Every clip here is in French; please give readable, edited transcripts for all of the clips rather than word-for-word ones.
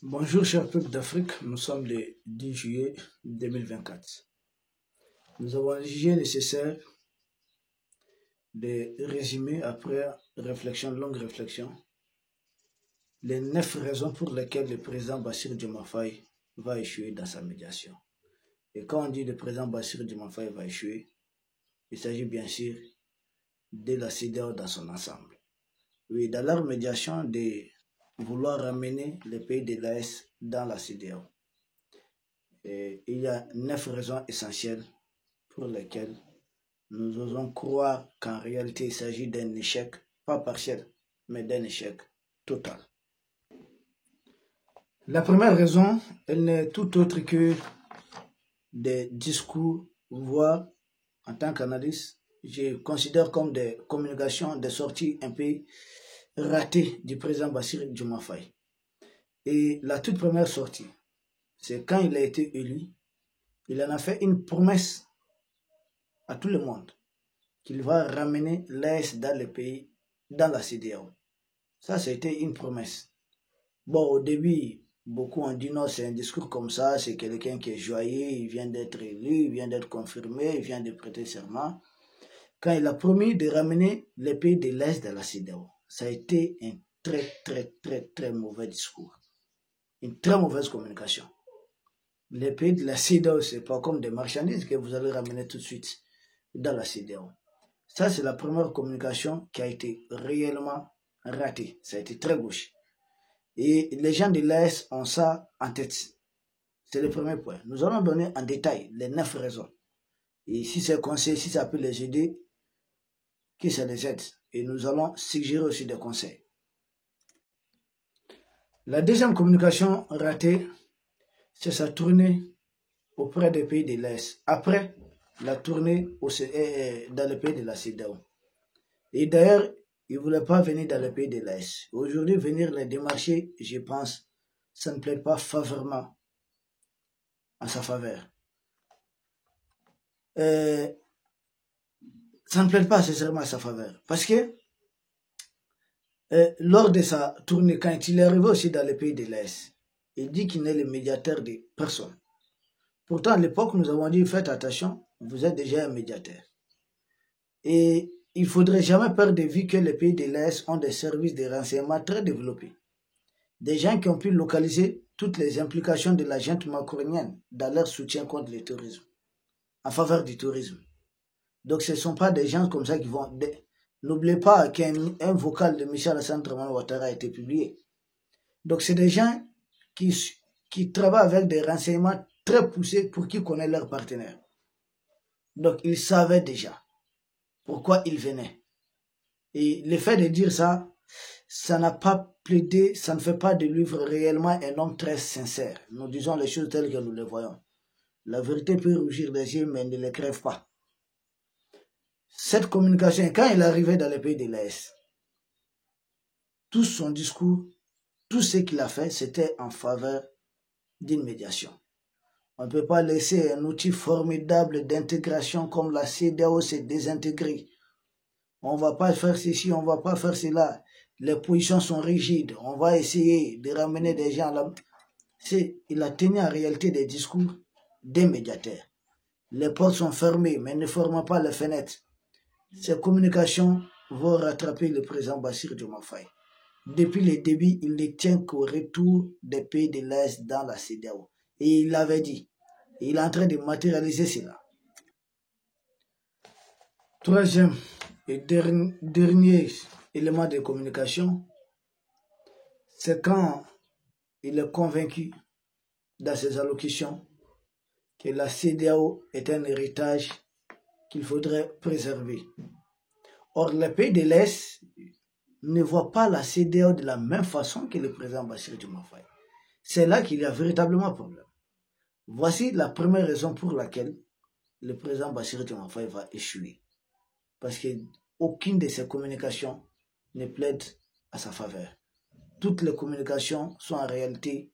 Bonjour chers peuples d'Afrique, nous sommes le 10 juillet 2024. Nous avons jugé nécessaire de résumer après longue réflexion, les 9 raisons pour lesquelles le président Bassirou Diomaye Faye va échouer dans sa médiation. Et quand on dit le président Bassirou Diomaye Faye va échouer, il s'agit bien sûr de la CEDEAO dans son ensemble. Oui, dans leur médiation de vouloir ramener les pays de l'AES dans la CEDEAO. Et il y a 9 raisons essentielles pour lesquelles nous osons croire qu'en réalité il s'agit d'un échec, pas partiel, mais d'un échec total. La première raison, elle n'est tout autre que des discours, voire en tant qu'analyste, je considère comme des communications, des sorties un peu ratées du président Bassirou Diomaye Faye. Et la toute première sortie, c'est quand il a été élu, il en a fait une promesse à tout le monde qu'il va ramener l'AES dans le pays, dans la CEDEAO. Ça, c'était une promesse. Bon, au début, beaucoup ont dit non, c'est un discours comme ça, c'est quelqu'un qui est joyeux, il vient d'être élu, il vient d'être confirmé, il vient de prêter serment. Quand il a promis de ramener les pays de l'Est dans la CEDEAO, ça a été un très mauvais discours. Une très mauvaise communication. Les pays de la CEDEAO, c'est pas comme des marchandises que vous allez ramener tout de suite dans la CEDEAO. Ça, c'est la première communication qui a été réellement ratée. Ça a été très gauche. Et les gens de l'AS ont ça en tête. C'est le premier point. Nous allons donner en détail les 9 raisons. Et si c'est conseil, si ça peut les aider, que ça les aide. Et nous allons suggérer aussi des conseils. La deuxième communication ratée, c'est sa tournée auprès des pays de l'Est. Après la tournée dans le pays de la CEDEAO. Et d'ailleurs, il ne voulait pas venir dans le pays de l'Est. Aujourd'hui, venir les démarcher, je pense, ça ne plaît pas favorablement en sa faveur. Ça ne plaît pas sincèrement à sa faveur. Parce que lors de sa tournée, quand il est arrivé aussi dans le pays de l'Est, il dit qu'il n'est le médiateur de personne. Pourtant, à l'époque, nous avons dit, faites attention, vous êtes déjà un médiateur. Et il ne faudrait jamais perdre de vue que les pays de l'Est ont des services de renseignement très développés. Des gens qui ont pu localiser toutes les implications de la junte macronienne dans leur soutien contre le tourisme, en faveur du tourisme. Donc ce ne sont pas des gens comme ça qui vont... N'oubliez pas qu'un vocal de Michel Alassane Dramane Ouattara a été publié. Donc c'est des gens qui travaillent avec des renseignements très poussés pour qu'ils connaissent leurs partenaires. Donc ils savaient déjà pourquoi ils venaient. Et le fait de dire ça, ça n'a pas plaidé, ça ne fait pas de lui réellement un homme très sincère. Nous disons les choses telles que nous les voyons. La vérité peut rougir les yeux, mais ne les crève pas. Cette communication, quand il est arrivé dans les pays de l'Est, tout son discours, tout ce qu'il a fait, c'était en faveur d'une médiation. On ne peut pas laisser un outil formidable d'intégration comme la CEDEAO se désintégrer. On ne va pas faire ceci, on ne va pas faire cela. Les positions sont rigides. On va essayer de ramener des gens là. Il a tenu en réalité des discours des médiateurs. Les portes sont fermées, mais ne fermons pas les fenêtres. Ces communications vont rattraper le président Bassirou Diomaye Faye. Depuis le début, il ne tient qu'au retour des pays de l'Est dans la CEDEAO. Et il l'avait dit. Et il est en train de matérialiser cela. Troisième et dernier élément de communication, c'est quand il est convaincu dans ses allocutions que la CEDEAO est un héritage qu'il faudrait préserver. Or, les pays de l'Est ne voient pas la CEDEAO de la même façon que le président Bassirou Diomaye Faye. C'est là qu'il y a véritablement problème. Voici la première raison pour laquelle le président Bassirou Diomaye Faye va échouer. Parce qu'aucune de ses communications ne plaide à sa faveur. Toutes les communications sont en réalité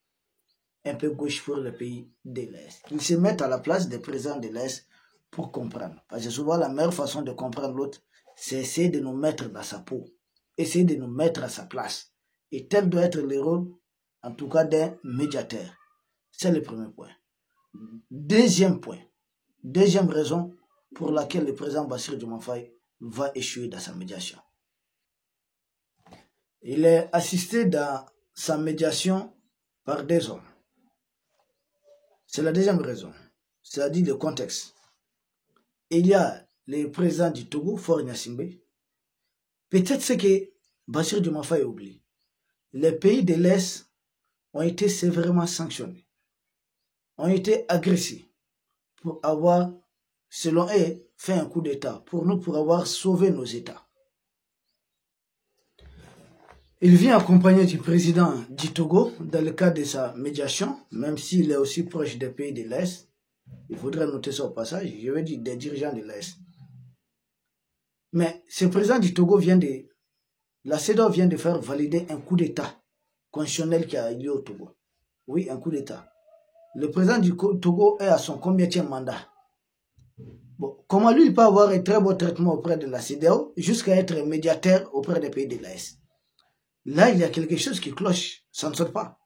un peu gauche pour le pays de l'Est. Ils se mettent à la place des présidents de l'Est pour comprendre. Parce que souvent, la meilleure façon de comprendre l'autre, c'est essayer de nous mettre dans sa peau. Essayer de nous mettre à sa place. Et tel doit être le rôle en tout cas d'un médiateur. C'est le premier point. Deuxième point, deuxième raison pour laquelle le président Bassirou Diomaye Faye va échouer dans sa médiation. Il est assisté dans sa médiation par des hommes. C'est la deuxième raison, c'est-à-dire le contexte. Il y a le président du Togo, Faure Gnassingbé. Peut-être ce que Bassirou Diomaye Faye oublie. Les pays de l'Est ont été sévèrement sanctionnés, ont été agressés pour avoir, selon eux, fait un coup d'État, pour avoir sauvé nos États. Il vient accompagné du président du Togo dans le cadre de sa médiation, même s'il est aussi proche des pays de l'Est. Il faudrait noter ça au passage, je veux dire des dirigeants de l'Est. Mais ce président du Togo la CEDEAO vient de faire valider un coup d'État constitutionnel qui a eu lieu au Togo. Oui, un coup d'État. Le président du Togo est à son combienième mandat. Bon, comment lui, il peut avoir un très beau traitement auprès de la CEDEAO jusqu'à être médiateur auprès des pays de l'Est? Là, il y a quelque chose qui cloche. Ça ne sonne pas.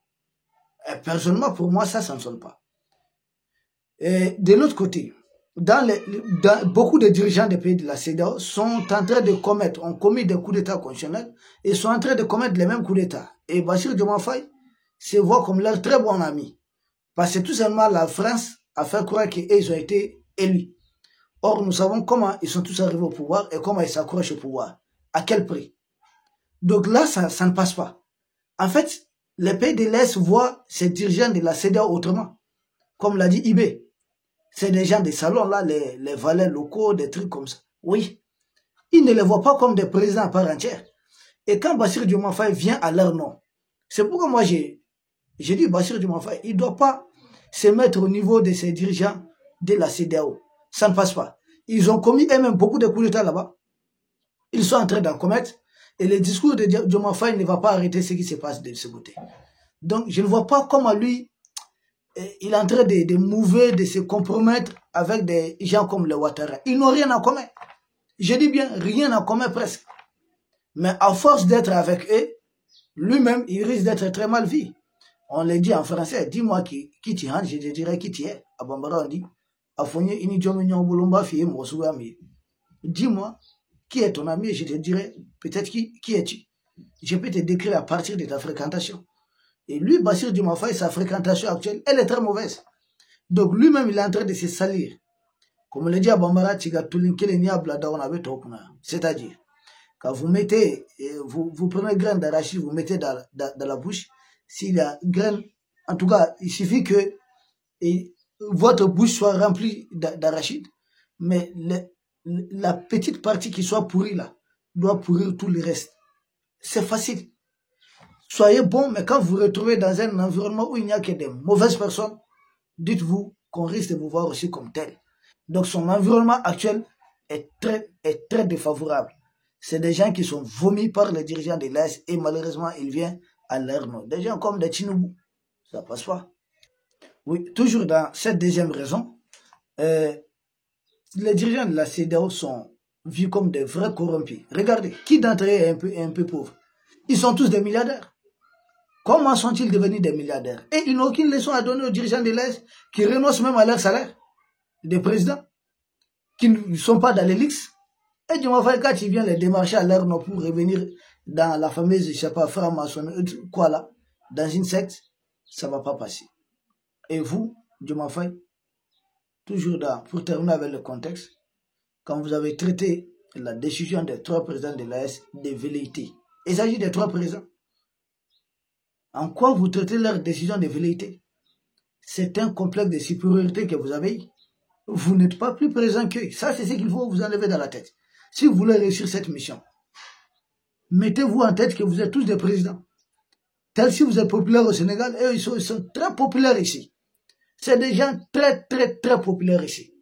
Et personnellement, pour moi, ça ne sonne pas. Et de l'autre côté, beaucoup de dirigeants des pays de la CEDEAO sont en train de ont commis des coups d'État constitutionnels et sont en train de commettre les mêmes coups d'État. Et Bassirou Diomaye Faye se voit comme leur très bon ami. Parce que tout simplement, la France a fait croire qu'ils ont été élus. Or, nous savons comment ils sont tous arrivés au pouvoir et comment ils s'accrochent au pouvoir. À quel prix? Donc là, ça ne passe pas. En fait, les pays de l'Est voient ces dirigeants de la CEDEAO autrement. Comme l'a dit Ibé. C'est des gens des salons, là, les valets locaux, des trucs comme ça. Oui. Ils ne les voient pas comme des présidents à part entière. Et quand Bassirou Diomaye Faye vient à leur nom, c'est pourquoi moi j'ai dit Bassirou Diomaye Faye, il ne doit pas se mettre au niveau de ces dirigeants de la CEDEAO. Ça ne passe pas. Ils ont commis eux-mêmes beaucoup de coups d'État là-bas. Ils sont en train d'en commettre. Et le discours de Diomaye Faye ne va pas arrêter ce qui se passe de ce côté. Donc je ne vois pas comment lui, il est en train de mouver, de se compromettre avec des gens comme les Ouattara. Ils n'ont rien en commun. Je dis bien rien en commun presque. Mais à force d'être avec eux, lui-même, il risque d'être très mal vu. On le dit en français, dis-moi qui tu es, je te dirai qui tu es. À Bambara, on dit, dis-moi qui est ton ami et je te dirai peut-être qui es-tu. Je peux te décrire à partir de ta fréquentation. Et lui, Bassirou Diomaye Faye, sa fréquentation actuelle, elle est très mauvaise. Donc lui-même, il est en train de se salir. Comme on le dit à Bambara, c'est-à-dire, quand vous mettez, vous prenez graine d'arachide, vous mettez dans la bouche, s'il y a graine, en tout cas, il suffit que votre bouche soit remplie d'arachide, mais la petite partie qui soit pourrie là, doit pourrir tout le reste. C'est facile. Soyez bon, mais quand vous vous retrouvez dans un environnement où il n'y a que des mauvaises personnes, dites-vous qu'on risque de vous voir aussi comme tel. Donc son environnement actuel est très défavorable. C'est des gens qui sont vomis par les dirigeants de l'Est et malheureusement, il vient à leur nom. Des gens comme des Tinubu. Ça passe pas. Oui, toujours dans cette deuxième raison, les dirigeants de la CEDEAO sont vus comme des vrais corrompus. Regardez, qui d'entre eux est un peu pauvre? Ils sont tous des milliardaires. Comment sont-ils devenus des milliardaires? Et ils n'ont aucune leçon à donner aux dirigeants de l'Est qui renoncent même à leur salaire des présidents, qui ne sont pas dans l'élix. Et Diomaye Faye, quand ils viennent les démarcher à leur nom pour revenir dans la fameuse, je sais pas, franc-maçonnerie, quoi là, dans une secte, ça ne va pas passer. Et vous, Diomaye Faye, toujours pour terminer avec le contexte, quand vous avez traité la décision des 3 présidents de l'AS de velléité, il s'agit des 3 présidents. En quoi vous traitez leur décision de velléité? C'est un complexe de supériorité que vous avez. Vous n'êtes pas plus présent qu'eux. Ça, c'est ce qu'il faut vous enlever dans la tête. Si vous voulez réussir cette mission, mettez-vous en tête que vous êtes tous des présidents. Tel si vous êtes populaire au Sénégal, eux, ils sont très populaires ici. C'est des gens très populaires ici.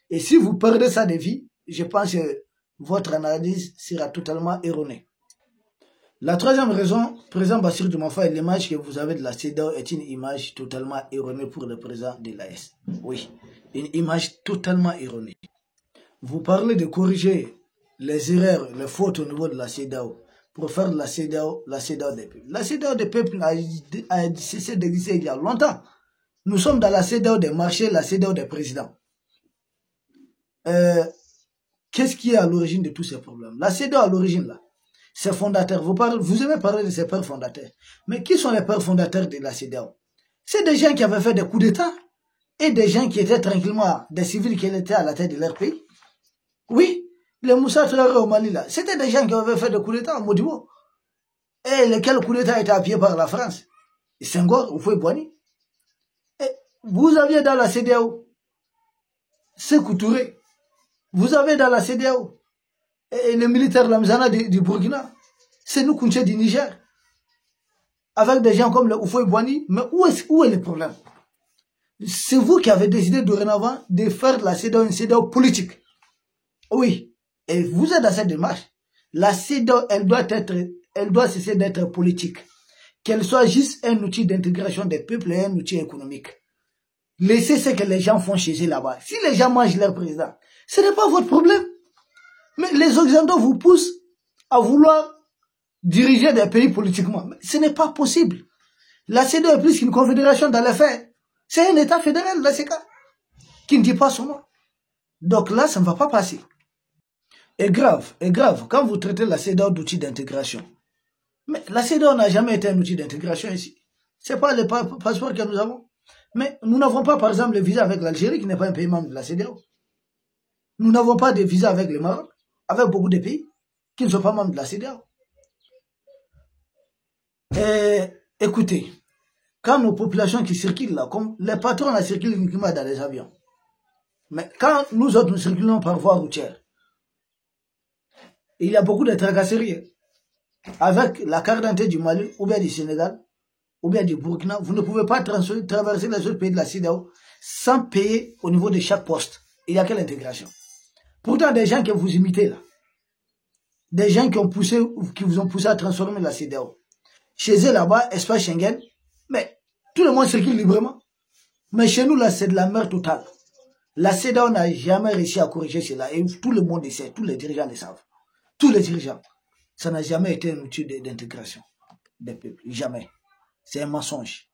Et si vous perdez ça de vie, je pense que votre analyse sera totalement erronée. La troisième raison, président Bassirou Diomaye Faye, l'image que vous avez de la CEDEAO est une image totalement erronée pour le président de l'AS. Oui, une image totalement erronée. Vous parlez de corriger les erreurs, les fautes au niveau de la CEDEAO. pour faire la CEDEAO des peuples. La CEDEAO des peuples a cessé d'exister il y a longtemps. Nous sommes dans la CEDEAO des marchés, la CEDEAO des présidents. Qu'est-ce qui est à l'origine de tous ces problèmes? La CEDEAO à l'origine, là, ses fondateurs, vous aimez parler de ses pères fondateurs. Mais qui sont les pères fondateurs de la CEDEAO? C'est des gens qui avaient fait des coups d'État et des gens qui étaient tranquillement, des civils qui étaient à la tête de leur pays. Oui, les Moussa Traoré au Mali, là, c'était des gens qui avaient fait des coups d'État à Modibo. Et lesquels coups d'État étaient appuyés par la France? Et Senghor, Houphouët-Boigny. Et vous aviez dans la CEDEAO Sékou Touré. Vous avez dans la CEDEAO et les militaires Lamzana du Burkina. C'est nous Kounché du Niger. Avec des gens comme le Houphouët-Boigny. Mais où est le problème? C'est vous qui avez décidé dorénavant de faire de la CEDEAO une CEDEAO politique. Oui. Et vous êtes dans cette démarche. La CEDEAO, elle doit cesser d'être politique. Qu'elle soit juste un outil d'intégration des peuples et un outil économique. Laissez ce que les gens font chez eux là-bas. Si les gens mangent leur président, ce n'est pas votre problème. Mais les Occidentaux vous poussent à vouloir diriger des pays politiquement. Mais ce n'est pas possible. La CEDEAO est plus qu'une confédération dans les faits. C'est un État fédéral, la CECA, qui ne dit pas son nom. Donc là, ça ne va pas passer. Et grave, quand vous traitez la CEDEAO d'outil d'intégration. Mais la CEDEAO n'a jamais été un outil d'intégration ici. Ce n'est pas le passeport que nous avons. Mais nous n'avons pas, par exemple, le visa avec l'Algérie, qui n'est pas un pays membre de la CEDEAO. Nous n'avons pas de visa avec le Maroc, avec beaucoup de pays qui ne sont pas membres de la CEDEAO. Écoutez, quand nos populations qui circulent là, comme les patrons circulent uniquement dans les avions, mais quand nous autres nous circulons par voie routière, il y a beaucoup de tracasseries. Avec la carte d'identité du Mali, ou bien du Sénégal, ou bien du Burkina, vous ne pouvez pas traverser les autres pays de la CEDEAO sans payer au niveau de chaque poste. Il n'y a quelle intégration? Pourtant, des gens que vous imitez là, des gens qui vous ont poussé à transformer la CEDEAO, chez eux là-bas, espace Schengen, mais tout le monde circule librement. Mais chez nous là, c'est de la merde totale. La CEDEAO n'a jamais réussi à corriger cela et tout le monde le sait, tous les dirigeants le savent. Tous les dirigeants. Ça n'a jamais été un outil d'intégration des peuples. Jamais. C'est un mensonge.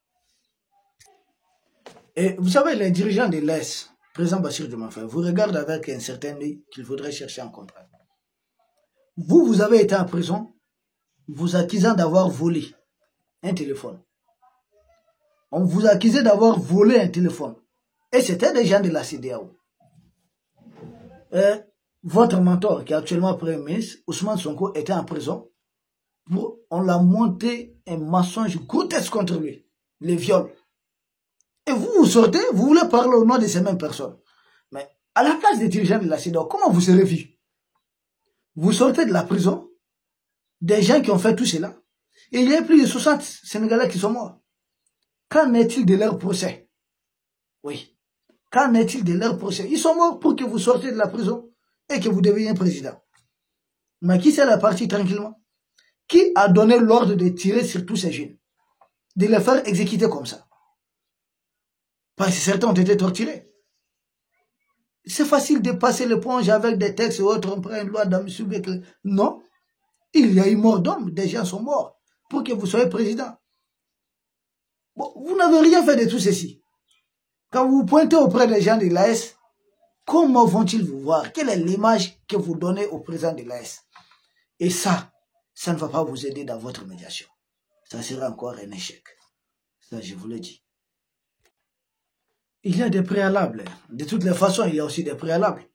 Et vous savez, les dirigeants de l'Est, président Bassirou Diomaye Faye, vous regardent avec un certain œil qu'il faudrait chercher à comprendre. Vous avez été en prison, vous accusant d'avoir volé un téléphone. On vous accusait d'avoir volé un téléphone. Et c'était des gens de la CEDEAO. Votre mentor, qui est actuellement Premier ministre, Ousmane Sonko, était en prison. On l'a monté un mensonge grotesque contre lui, les viols. Et vous sortez, vous voulez parler au nom de ces mêmes personnes. Mais à la place des dirigeants de la CEDEAO, comment vous serez vu? Vous sortez de la prison, des gens qui ont fait tout cela, et il y a plus de 60 Sénégalais qui sont morts. Qu'en est-il de leur procès? Oui. Qu'en est-il de leur procès? Ils sont morts pour que vous sortiez de la prison et que vous deveniez président. Mais qui s'est parti tranquillement? Qui a donné l'ordre de tirer sur tous ces jeunes? De les faire exécuter comme ça? Parce que certains ont été torturés. C'est facile de passer l'éponge avec des textes et autres, on prend une loi d'Amissou-Bek. Non. Il y a eu mort d'hommes, des gens sont morts pour que vous soyez président. Bon, vous n'avez rien fait de tout ceci. Quand vous pointez auprès des gens de l'AS, comment vont-ils vous voir? Quelle est l'image que vous donnez au président de l'AS? Et ça ne va pas vous aider dans votre médiation. Ça sera encore un échec. Ça, je vous le dis. Il y a des préalables. De toutes les façons, il y a aussi des préalables.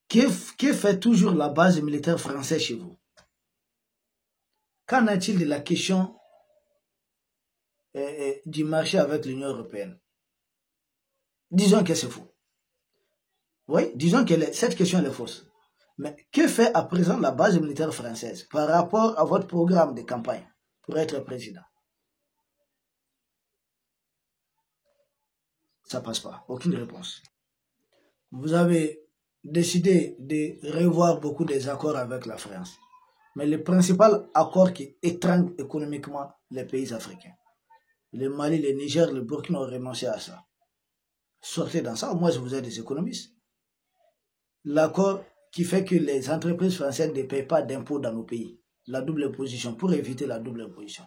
Que fait toujours la base militaire française chez vous? Qu'en est-il de la question du marché avec l'Union européenne? Disons que c'est faux. Oui, disons que cette question est fausse. Mais que fait à présent la base militaire française par rapport à votre programme de campagne pour être président? Ça passe pas. Aucune réponse. Vous avez décidé de revoir beaucoup des accords avec la France. Mais le principal accord qui étrangle économiquement les pays africains, le Mali, le Niger, le Burkina ont renoncé à ça. Sortez dans ça, au moins vous êtes des économistes. L'accord qui fait que les entreprises françaises ne payent pas d'impôts dans nos pays. La double imposition, pour éviter la double imposition.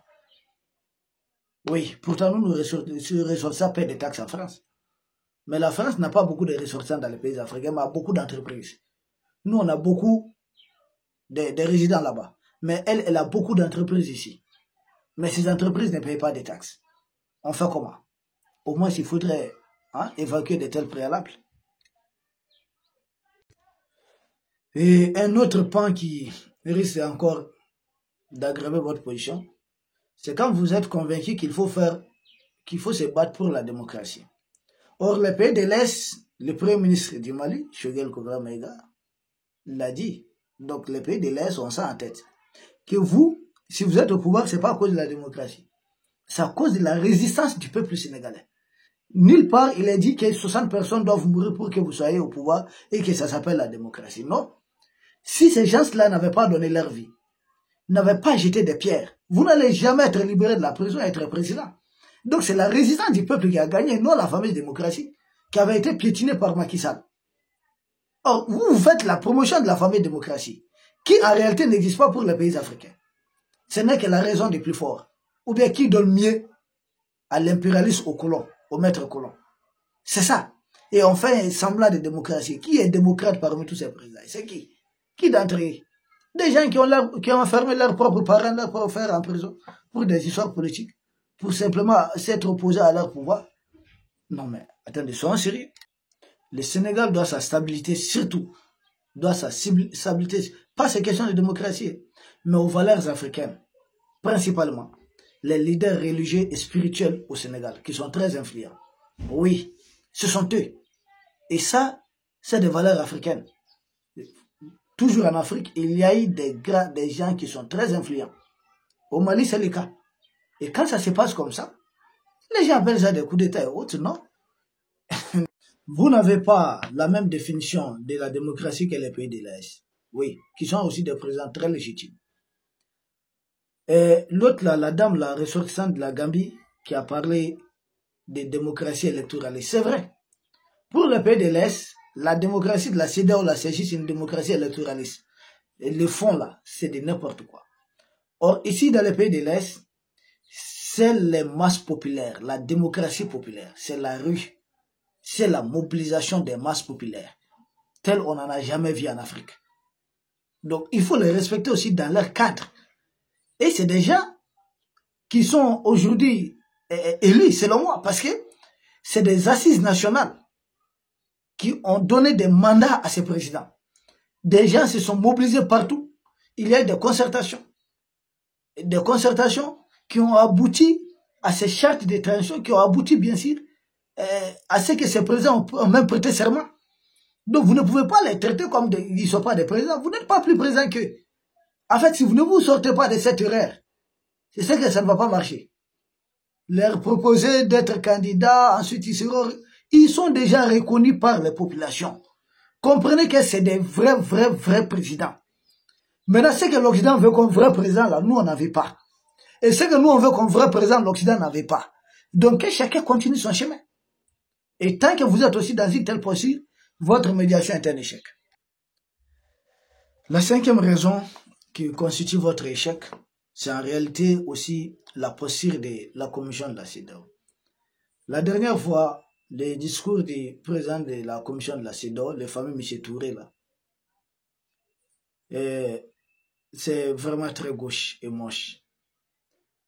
Oui, pourtant nous, nos ressortissants paient des taxes en France. Mais la France n'a pas beaucoup de ressortissants dans les pays africains, mais a beaucoup d'entreprises. Nous, on a beaucoup de résidents là-bas. Mais elle a beaucoup d'entreprises ici. Mais ces entreprises ne payent pas de taxes. On fait comment? Au moins, il faudrait évacuer de tels préalables. Et un autre pan qui risque encore d'aggraver votre position, c'est quand vous êtes convaincu qu'il faut se battre pour la démocratie. Or, le pays de l'Est, le premier ministre du Mali, Choguel Kobra Maïga, l'a dit. Donc, les pays de l'Est ont ça en tête. Que vous, si vous êtes au pouvoir, ce n'est pas à cause de la démocratie. C'est à cause de la résistance du peuple sénégalais. Nulle part, il est dit que 60 personnes doivent mourir pour que vous soyez au pouvoir et que ça s'appelle la démocratie. Non. Si ces gens-là n'avaient pas donné leur vie, n'avaient pas jeté des pierres, vous n'allez jamais être libéré de la prison et être président. Donc c'est la résistance du peuple qui a gagné, non la fameuse démocratie, qui avait été piétinée par Macky Sall. Or, vous faites la promotion de la fameuse démocratie, qui en réalité n'existe pas pour les pays africains. Ce n'est que la raison des plus forts. Ou bien qui donne mieux à l'impérialisme au colon, au maître colon. C'est ça. Et on fait un semblant de démocratie. Qui est démocrate parmi tous ces présidents? C'est qui? Qui d'entre eux? Des gens qui ont enfermé leurs propres parents, leurs propres frères en prison pour des histoires politiques, pour simplement s'être opposés à leur pouvoir. Non mais, attendez, soyons sérieux. Le Sénégal doit sa stabilité, surtout, doit sa stabilité, pas ces questions de démocratie, mais aux valeurs africaines, principalement. Les leaders religieux et spirituels au Sénégal, qui sont très influents. Oui, ce sont eux. Et ça, c'est des valeurs africaines. Toujours en Afrique, il y a eu des gens qui sont très influents. Au Mali, c'est le cas. Et quand ça se passe comme ça, les gens appellent ça des coups d'État et autres, non? Vous n'avez pas la même définition de la démocratie que les pays de l'Est. Oui, qui sont aussi des présidents très légitimes. Et l'autre, la dame, la ressortissante de la Gambie, qui a parlé de démocratie électorale. C'est vrai. Pour les pays de l'Est, la démocratie de la CEDEAO, la CEJ, c'est une démocratie électoraliste. Et le fond, là, c'est de n'importe quoi. Or, ici, dans les pays de l'Est, c'est les masses populaires, la démocratie populaire. C'est la rue. C'est la mobilisation des masses populaires. Telle on n'en a jamais vu en Afrique. Donc, il faut les respecter aussi dans leur cadre. Et c'est des gens qui sont aujourd'hui élus, selon moi, parce que c'est des assises nationales qui ont donné des mandats à ces présidents. Des gens se sont mobilisés partout. Il y a eu des concertations qui ont abouti à ces chartes de transition, qui ont abouti, bien sûr, à ce que ces présidents ont même prêté serment. Donc, vous ne pouvez pas les traiter comme ils ne sont pas des présidents. Vous n'êtes pas plus présidents qu'eux. En fait, si vous ne vous sortez pas de cette erreur, c'est ça que ça ne va pas marcher. Leur proposer d'être candidats, ensuite ils sont déjà reconnus par les populations. Comprenez que c'est des vrais présidents. Maintenant, ce que l'Occident veut comme vrai président, là, nous, on n'avait pas. Et ce que nous, on veut comme vrai président, l'Occident n'avait pas. Donc, que chacun continue son chemin. Et tant que vous êtes aussi dans une telle posture, votre médiation est un échec. La cinquième raison qui constitue votre échec, c'est en réalité aussi la posture de la commission de la CEDEAO. La dernière fois, le discours du président de la commission de la CEDEAO, le fameux M. Touré, là, c'est vraiment très gauche et moche.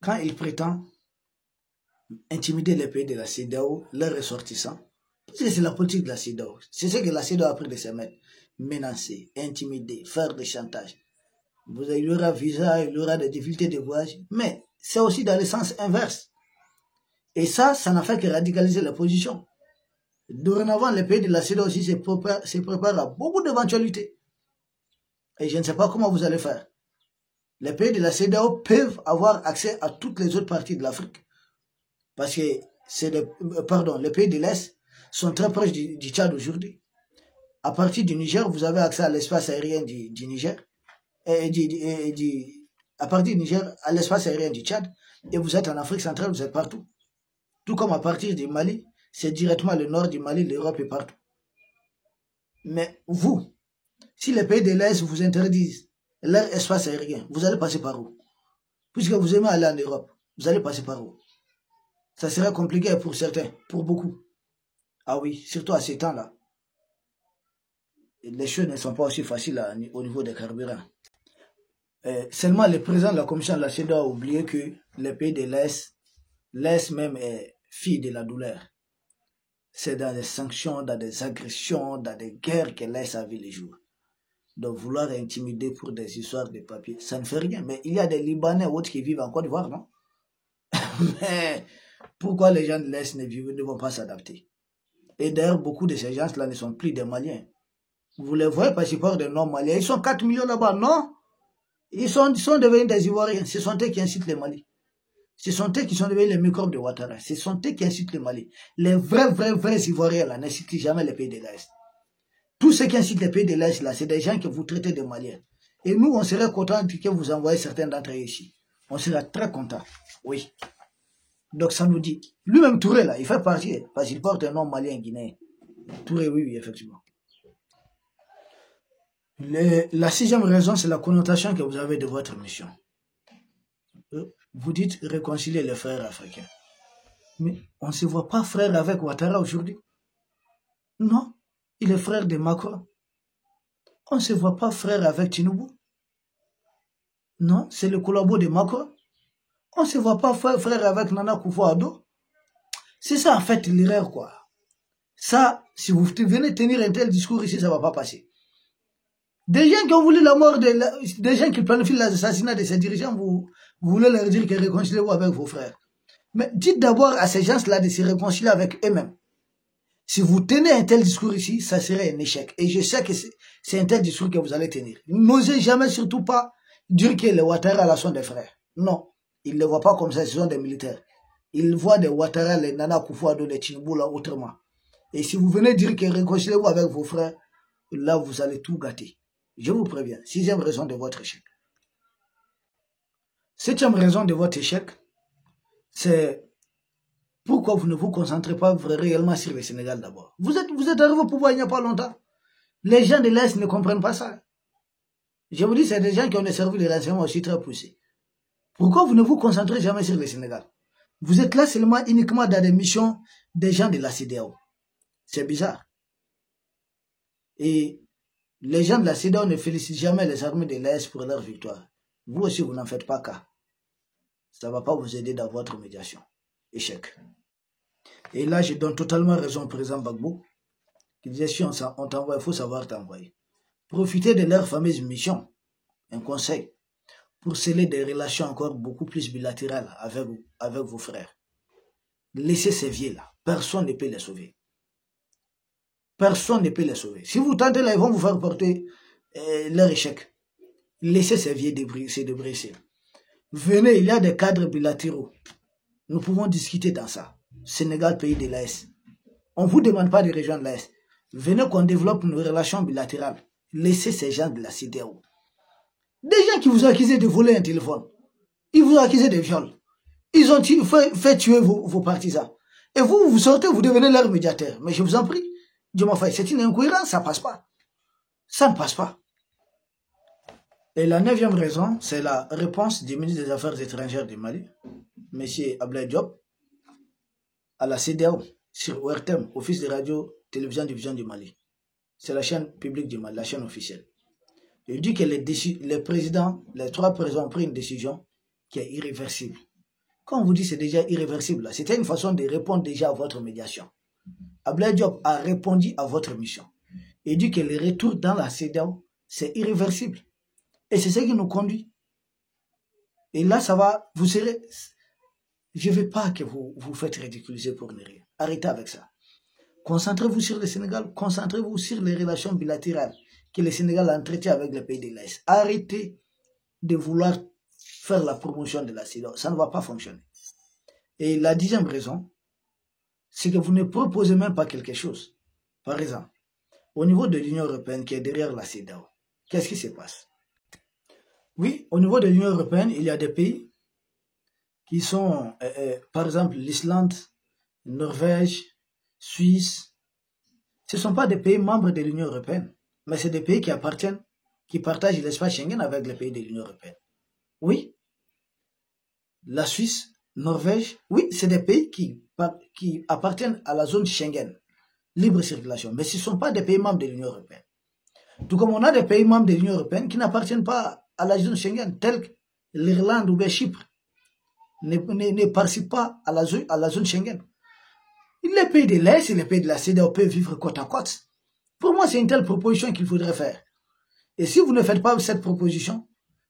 Quand il prétend intimider les pays de la CEDEAO, leurs ressortissants, parce que c'est la politique de la CEDEAO. C'est ce que la CEDEAO a pris de ses maîtres. Menacer, intimider, faire des chantages. Il y aura visa, il y aura des difficultés de voyage, mais c'est aussi dans le sens inverse. Et ça n'a fait que radicaliser la position. Dorénavant, les pays de la CEDEAO aussi se préparent à beaucoup d'éventualités. Et je ne sais pas comment vous allez faire. Les pays de la CEDEAO peuvent avoir accès à toutes les autres parties de l'Afrique. Parce que les pays de l'Est sont très proches du Tchad aujourd'hui. À partir du Niger, vous avez accès à l'espace aérien du Niger. À partir du Niger, à l'espace aérien du Tchad. Et vous êtes en Afrique centrale, vous êtes partout. Tout comme à partir du Mali, c'est directement le nord du Mali, l'Europe est partout. Mais vous, Si les pays de l'Est vous interdisent leur espace aérien, vous allez passer par où? Puisque vous aimez aller en Europe, vous allez passer par où? Ça serait compliqué pour certains, pour beaucoup. Ah oui, surtout à ces temps-là. Les choses ne sont pas aussi faciles au niveau des carburants. Seulement le président de la commission de la CEDEAO a oublié que les pays de l'Est même est fille de la douleur. C'est dans des sanctions, dans des agressions, dans des guerres que l'Est a vu les jours. Donc vouloir intimider pour des histoires de papier, ça ne fait rien. Mais il y a des Libanais ou autres qui vivent en Côte d'Ivoire, non? Mais pourquoi les gens de l'Est ne vont pas s'adapter? Et d'ailleurs, beaucoup de ces gens-là ne sont plus des Maliens. Vous les voyez passer par des non-Maliens. Ils sont 4 millions là-bas, non? Ils sont devenus des Ivoiriens. Ce sont eux qui incitent les Mali. Ce sont eux qui sont devenus les microbes de Ouattara. Ce sont eux qui incitent les Mali. Les vrais Ivoiriens là n'incitent jamais les pays de l'Est. Tous ceux qui incitent les pays de l'Est là, c'est des gens que vous traitez de Maliens. Et nous, on serait contents que vous envoyez certains d'entre eux ici. On serait très contents. Oui. Donc ça nous dit. Lui-même Touré là, il fait partie, parce qu'il porte un nom malien guinéen. Touré, oui, effectivement. La sixième raison, c'est la connotation que vous avez de votre mission. Vous dites réconcilier les frères africains. Mais on ne se voit pas frère avec Ouattara aujourd'hui. Non, il est frère de Macron. On ne se voit pas frère avec Tinubu. Non, c'est le collabo de Macron. On ne se voit pas frère avec Nana Akufo-Addo. C'est ça en fait l'erreur quoi. Ça, si vous venez tenir un tel discours ici, ça ne va pas passer. Des gens qui ont voulu la mort, des gens qui planifient l'assassinat de ces dirigeants, vous voulez leur dire que réconciliez-vous avec vos frères. Mais dites d'abord à ces gens-là de se réconcilier avec eux-mêmes. Si vous tenez un tel discours ici, ça serait un échec. Et je sais que c'est un tel discours que vous allez tenir. N'osez jamais surtout pas dire que les Ouattara sont des frères. Non, ils ne les voient pas comme ça, ce sont des militaires. Ils voient des Ouattara, les Nana Akufo-Addo, les Tinubu là autrement. Et si vous venez dire que réconciliez-vous avec vos frères, là vous allez tout gâter. Je vous préviens, sixième raison de votre échec. Septième raison de votre échec, c'est pourquoi vous ne vous concentrez pas réellement sur le Sénégal d'abord. Vous êtes arrivé au pouvoir il n'y a pas longtemps. Les gens de l'Est ne comprennent pas ça. Je vous dis, c'est des gens qui ont des services de renseignement aussi très poussés. Pourquoi vous ne vous concentrez jamais sur le Sénégal? Vous êtes là seulement uniquement dans des missions des gens de la CEDEAO. C'est bizarre. Et les gens de la CEDEAO ne félicitent jamais les armées de l'Est pour leur victoire. Vous aussi, vous n'en faites pas cas. Ça ne va pas vous aider dans votre médiation. Échec. Et là, je donne totalement raison au président Gbagbo, qui disait si on t'envoie, il faut savoir t'envoyer. Profitez de leur fameuse mission, un conseil, pour sceller des relations encore beaucoup plus bilatérales avec vos frères. Laissez ces vieux-là. Personne ne peut les sauver. Personne ne peut les sauver. Si vous tentez là, ils vont vous faire porter leur échec. Laissez ces vieux se débrisser. Venez, il y a des cadres bilatéraux. Nous pouvons discuter dans ça. Sénégal, pays de l'Est. On ne vous demande pas de rejoindre l'Est. Venez qu'on développe une relation bilatérale. Laissez ces gens de la CEDEAO. Des gens qui vous ont accusé de voler un téléphone. Ils vous ont accusé de viol. Ils ont fait tuer vos partisans. Et vous sortez, vous devenez leur médiateur. Mais je vous en prie. Dieu m'a fait, c'est une incohérence, ça ne passe pas. Ça ne passe pas. Et la neuvième raison, c'est la réponse du ministre des Affaires étrangères du Mali, M. Abdoulaye Diop, à la CEDEAO, sur ORTM, Office de Radio, Télévision, Division du Mali. C'est la chaîne publique du Mali, la chaîne officielle. Il dit que les trois présidents ont pris une décision qui est irréversible. Quand on vous dit c'est déjà irréversible, c'était une façon de répondre déjà à votre médiation. Abdoulaye Diop a répondu à votre mission. Il dit que le retour dans la CEDEAO, c'est irréversible. Et c'est ce qui nous conduit. Et là, ça va, vous serez... Je ne veux pas que vous vous faites ridiculiser pour ne rien. Arrêtez avec ça. Concentrez-vous sur le Sénégal, concentrez-vous sur les relations bilatérales que le Sénégal a entretenues avec les pays de l'Est. Arrêtez de vouloir faire la promotion de la CEDEAO. Ça ne va pas fonctionner. Et la dixième raison, c'est que vous ne proposez même pas quelque chose. Par exemple, au niveau de l'Union européenne qui est derrière la CEDEAO, qu'est-ce qui se passe? Oui, au niveau de l'Union européenne, il y a des pays qui sont, par exemple, l'Islande, Norvège, Suisse. Ce ne sont pas des pays membres de l'Union européenne. mais c'est des pays qui appartiennent, qui partagent l'espace Schengen avec les pays de l'Union européenne. Oui, la Suisse, Norvège, oui, c'est des pays qui appartiennent à la zone Schengen, libre circulation, mais ce ne sont pas des pays membres de l'Union européenne. Tout comme on a des pays membres de l'Union européenne qui n'appartiennent pas à la zone Schengen, tels que l'Irlande ou bien Chypre, ne participent pas à la zone Schengen. Les pays de l'Est et les pays de la CEDEAO peuvent vivre côte à côte. Pour moi, c'est une telle proposition qu'il faudrait faire. Et si vous ne faites pas cette proposition,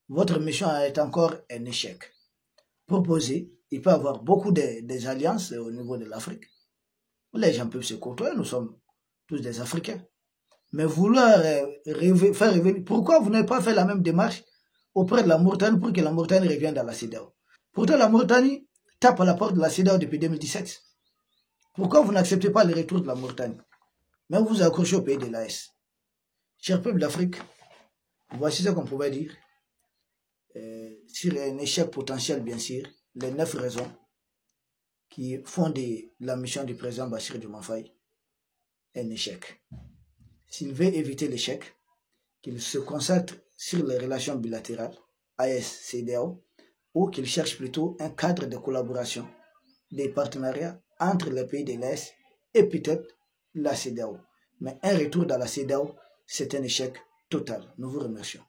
votre mission est encore un échec. Proposer, il peut y avoir beaucoup des alliances au niveau de l'Afrique. Les gens peuvent se côtoyer, nous sommes tous des Africains. Mais vouloir faire revenir, pourquoi vous n'avez pas fait la même démarche auprès de la Mauritanie pour que la Mauritanie revienne dans la CEDEAO? Pourtant, la Mauritanie tape à la porte de la CEDEAO depuis 2017. Pourquoi vous n'acceptez pas le retour de la Mauritanie? Mais vous vous accrochez au pays de l'AS. Chers peuples d'Afrique, voici ce qu'on pouvait dire sur un échec potentiel, bien sûr, les 9 raisons qui font de la mission du président Bassirou Diomaye Faye un échec. S'il veut éviter l'échec, qu'il se consacre sur les relations bilatérales, AES-CEDEAO, ou qu'il cherche plutôt un cadre de collaboration, des partenariats entre les pays de l'Est et peut-être la CEDEAO. Mais un retour dans la CEDEAO, c'est un échec total. Nous vous remercions.